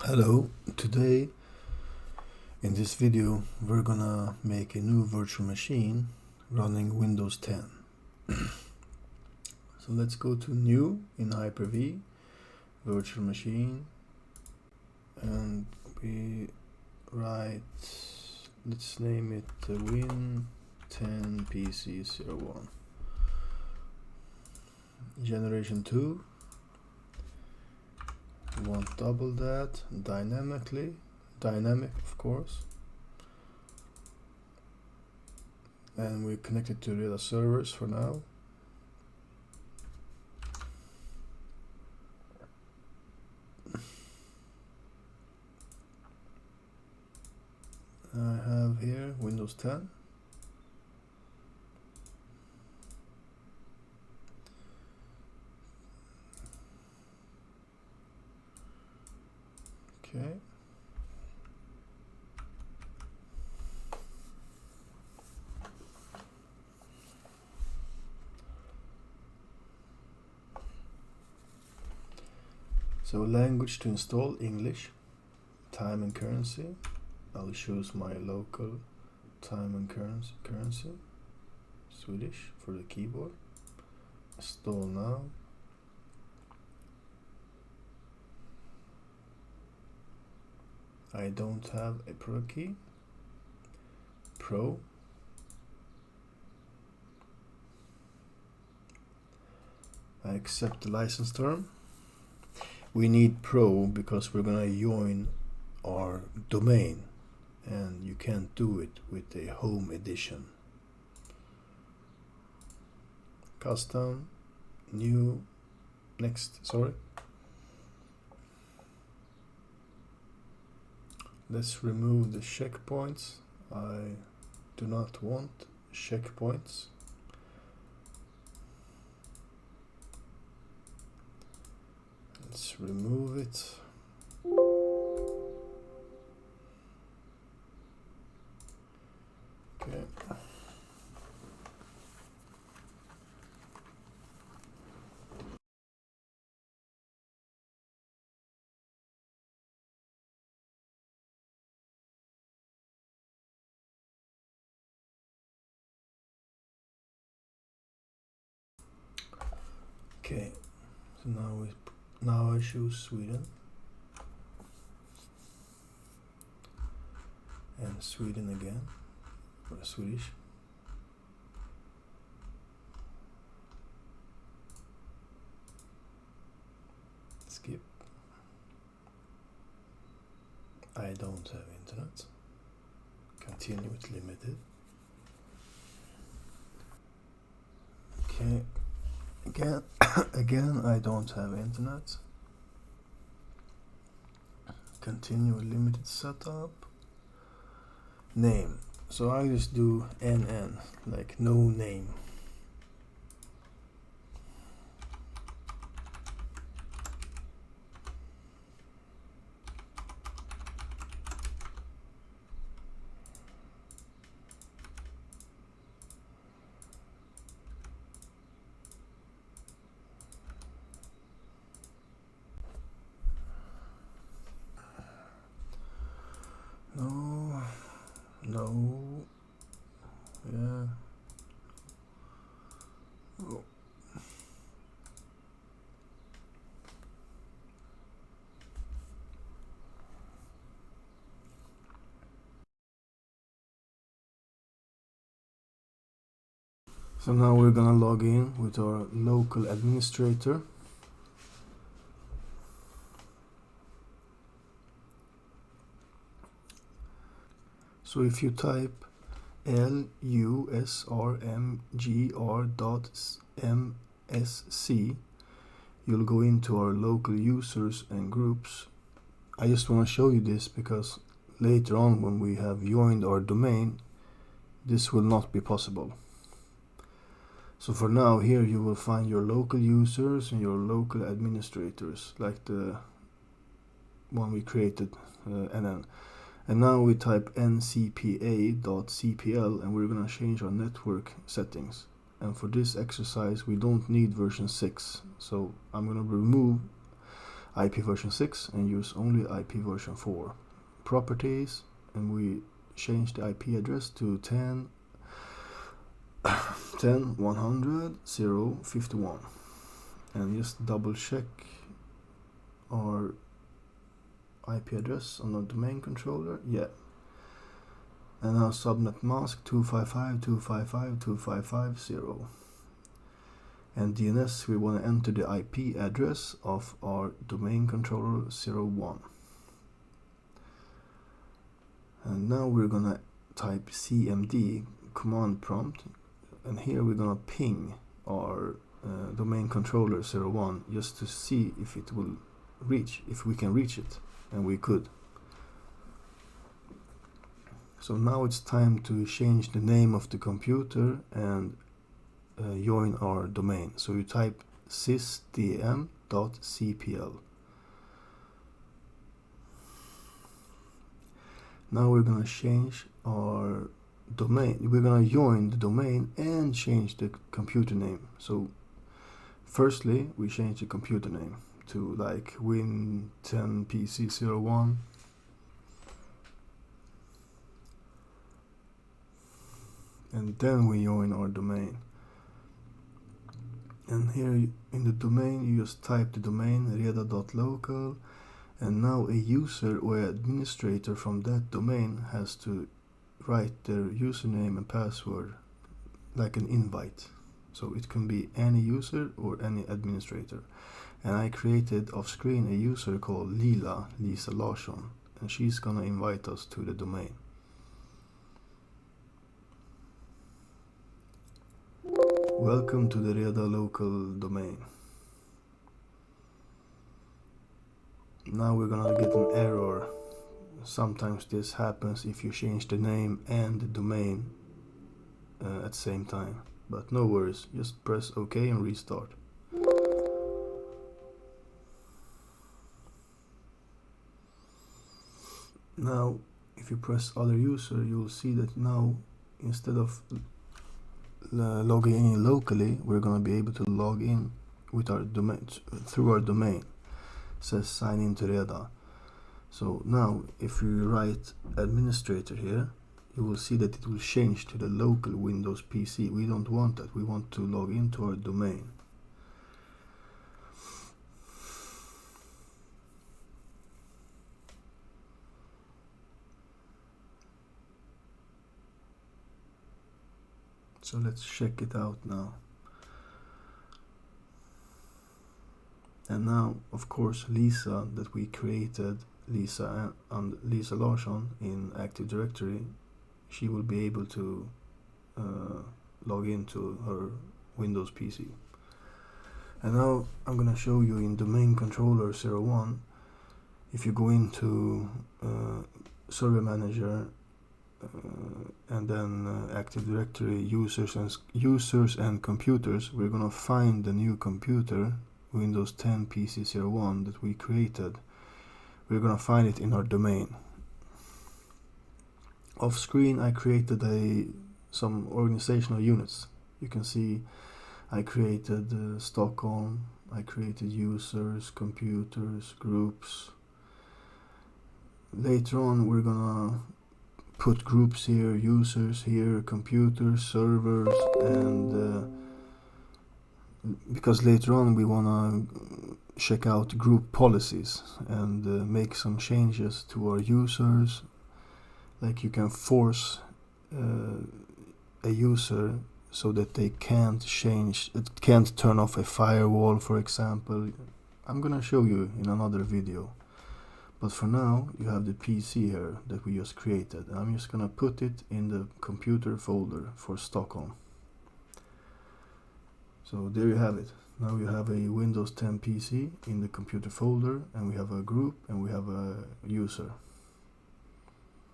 Hello, today in this video we're gonna make a new virtual machine running Windows 10. So let's go to new in Hyper-V, virtual machine, and we write, let's name it Win10 PC01. Generation 2. We want double that, dynamic of course, and we connect it to the servers for now. I have here Windows 10. Okay. So language to install English, time and currency. I'll choose my local time and currency, Swedish for the keyboard. Install now. I don't have a Pro key. Pro. I accept the license term. We need Pro because we're gonna join our domain, and you can't do it with a home edition. Custom, new, next, sorry. Let's remove the checkpoints. I do not want checkpoints. Let's remove it. Okay. Okay. So now I choose Sweden. And Sweden again for the Swedish. Skip. I don't have internet. Continue with limited. Okay. Again, I don't have internet. Continue with limited setup. Name. So I just do NN, like no name. No, yeah. Oh. So now we're gonna log in with our local administrator. So if you type lusrmgr.msc, you'll go into our local users and groups. I just want to show you this because later on when we have joined our domain, this will not be possible. So for now, here you will find your local users and your local administrators, like the one we created, NN. And now we type ncpa.cpl and we're going to change our network settings. And for this exercise we don't need version 6, so I'm going to remove IP version 6 and use only IP version 4. Properties, and we change the IP address to 10.100.0.51, and just double check our IP address on our domain controller. Yeah. And now subnet mask 255.255.255.0. And DNS, we want to enter the IP address of our domain controller 01. And now we're gonna type cmd command prompt, and here we're gonna ping our domain controller 01 just to see if it will reach, if we can reach it, and we could. So now it's time to change the name of the computer and join our domain. So you type sysdm.cpl. Now we're gonna change our domain. We're gonna join the domain and change the computer name. So firstly, we change the computer name to like Win10 PC01. And then we join our domain. And here in the domain, you just type the domain reda.local, and now a user or administrator from that domain has to write their username and password like an invite. So it can be any user or any administrator. And I created off screen a user called Lisa Larsson, and she's gonna invite us to the domain. Welcome to the Reda local domain. Now we're gonna get an error. Sometimes this happens if you change the name and the domain at the same time. But no worries, just press OK and restart. Now, if you press other user, you'll see that now instead of logging in locally, we're going to be able to log in with our domain through our domain. It says sign in to Reda. So now if you write administrator here, you will see that it will change to the local Windows PC. We don't want that. We want to log into our domain. So let's check it out now. And now, of course, Lisa that we created, Lisa and Lisa Larsson in Active Directory, she will be able to log into her Windows PC. And now I'm gonna show you in Domain Controller 01. If you go into Server Manager and then Active Directory users and computers, we're gonna find the new computer Windows 10 PC01 that we created. We're gonna find it in our domain. Off screen I created some organizational units. You can see I created Stockholm, I created users, computers, groups. Later on we're gonna put groups here, users here, computers, servers, and because later on we wanna check out group policies and make some changes to our users. Like you can force a user so that they can't turn off a firewall, for example. I'm gonna show you in another video. But for now, you have the PC here that we just created. And I'm just gonna put it in the computer folder for Stockholm. So there you have it. Now you have a Windows 10 PC in the computer folder, and we have a group and we have a user.